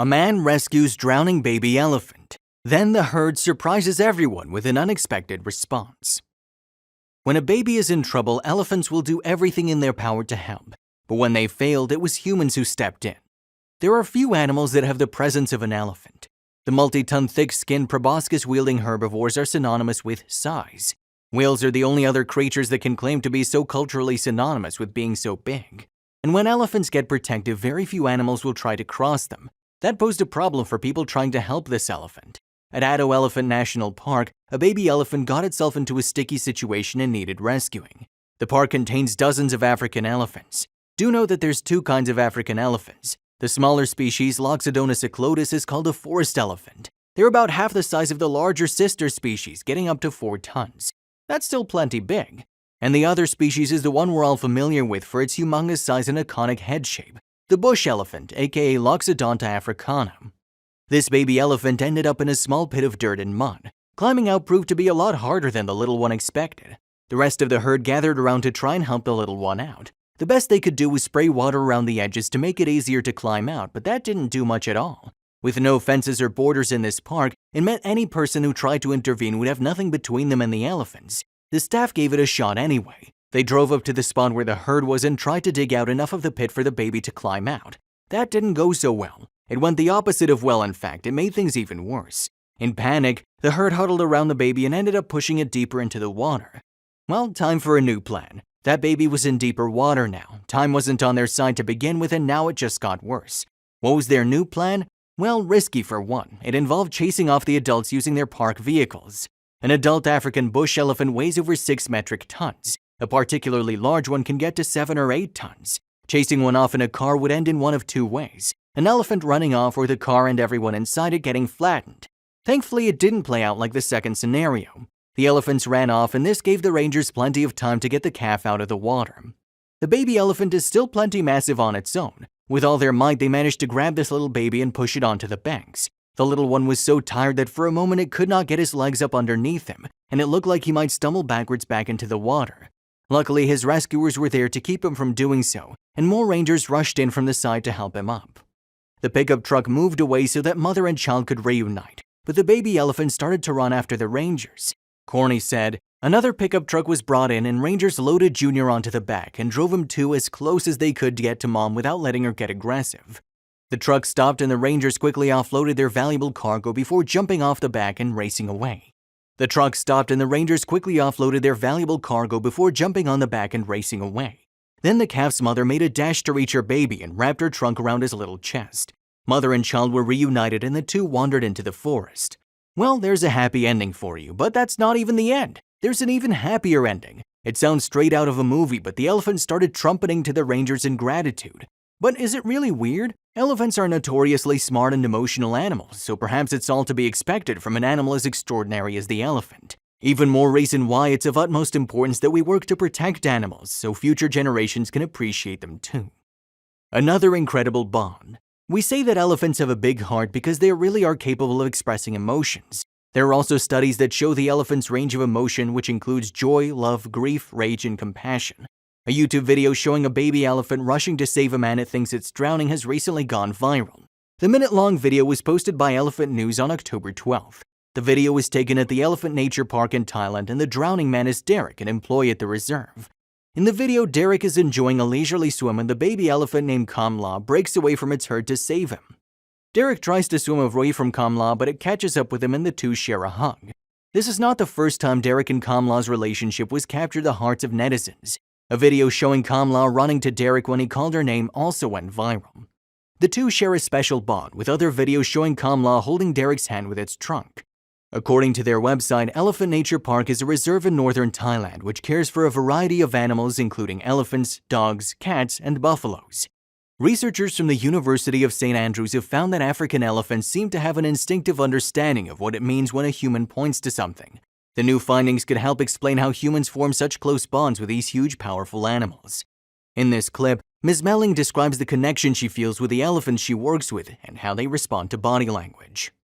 A man rescues drowning baby elephant. Then the herd surprises everyone with an unexpected response. When a baby is in trouble, elephants will do everything in their power to help. But when they failed, it was humans who stepped in. There are few animals that have the presence of an elephant. The multi-ton thick-skinned proboscis-wielding herbivores are synonymous with size. Whales are the only other creatures that can claim to be so culturally synonymous with being so big. And when elephants get protective, very few animals will try to cross them. That posed a problem for people trying to help this elephant. At Addo Elephant National Park, a baby elephant got itself into a sticky situation and needed rescuing. The park contains dozens of African elephants. Do know that there's two kinds of African elephants. The smaller species, Loxodonta cyclotis, is called a forest elephant. They're about half the size of the larger sister species, getting up to 4 tons. That's still plenty big. And the other species is the one we're all familiar with for its humongous size and iconic head shape, the bush elephant, aka Loxodonta africana. This baby elephant ended up in a small pit of dirt and mud. Climbing out proved to be a lot harder than the little one expected. The rest of the herd gathered around to try and help the little one out. The best they could do was spray water around the edges to make it easier to climb out, but that didn't do much at all. With no fences or borders in this park, it meant any person who tried to intervene would have nothing between them and the elephants. The staff gave it a shot anyway. They drove up to the spot where the herd was and tried to dig out enough of the pit for the baby to climb out. That didn't go so well. It went the opposite of well, in fact. It made things even worse. In panic, the herd huddled around the baby and ended up pushing it deeper into the water. Well, time for a new plan. That baby was in deeper water now. Time wasn't on their side to begin with, and now it just got worse. What was their new plan? Well, risky for one. It involved chasing off the adults using their park vehicles. An adult African bush elephant weighs over 6 metric tons. A particularly large one can get to 7 or 8 tons. Chasing one off in a car would end in one of 2 ways: an elephant running off or the car and everyone inside it getting flattened. Thankfully, it didn't play out like the second scenario. The elephants ran off, and this gave the rangers plenty of time to get the calf out of the water. The baby elephant is still plenty massive on its own. With all their might, they managed to grab this little baby and push it onto the banks. The little one was so tired that for a moment it could not get his legs up underneath him, and it looked like he might stumble backwards back into the water. Luckily, his rescuers were there to keep him from doing so, and more rangers rushed in from the side to help him up. The pickup truck moved away so that mother and child could reunite, but the baby elephant started to run after the rangers. Corny said, another pickup truck was brought in and rangers loaded Junior onto the back and drove him to as close as they could to get to Mom without letting her get aggressive. The truck stopped and the rangers quickly offloaded their valuable cargo before jumping off the back and racing away. The truck stopped and the rangers quickly offloaded their valuable cargo before jumping on the back and racing away. Then the calf's mother made a dash to reach her baby and wrapped her trunk around his little chest. Mother and child were reunited and the two wandered into the forest. Well, there's a happy ending for you, but that's not even the end. There's an even happier ending. It sounds straight out of a movie, but the elephant started trumpeting to the rangers in gratitude. But is it really weird? Elephants are notoriously smart and emotional animals, so perhaps it's all to be expected from an animal as extraordinary as the elephant. Even more reason why it's of utmost importance that we work to protect animals so future generations can appreciate them too. Another incredible bond. We say that elephants have a big heart because they really are capable of expressing emotions. There are also studies that show the elephant's range of emotion, which includes joy, love, grief, rage, and compassion. A YouTube video showing a baby elephant rushing to save a man it thinks it's drowning has recently gone viral. The minute-long video was posted by Elephant News on October 12th. The video was taken at the Elephant Nature Park in Thailand, and the drowning man is Derek, an employee at the reserve. In the video, Derek is enjoying a leisurely swim and the baby elephant named Kamla breaks away from its herd to save him. Derek tries to swim away from Kamla, but it catches up with him and the two share a hug. This is not the first time Derek and Kamla's relationship was captured the hearts of netizens. A video showing Kamla running to Derek when he called her name also went viral. The two share a special bond, with other videos showing Kamla holding Derek's hand with its trunk. According to their website, Elephant Nature Park is a reserve in northern Thailand which cares for a variety of animals including elephants, dogs, cats, and buffaloes. Researchers from the University of St. Andrews have found that African elephants seem to have an instinctive understanding of what it means when a human points to something. The new findings could help explain how humans form such close bonds with these huge, powerful animals. In this clip, Ms. Melling describes the connection she feels with the elephants she works with and how they respond to body language.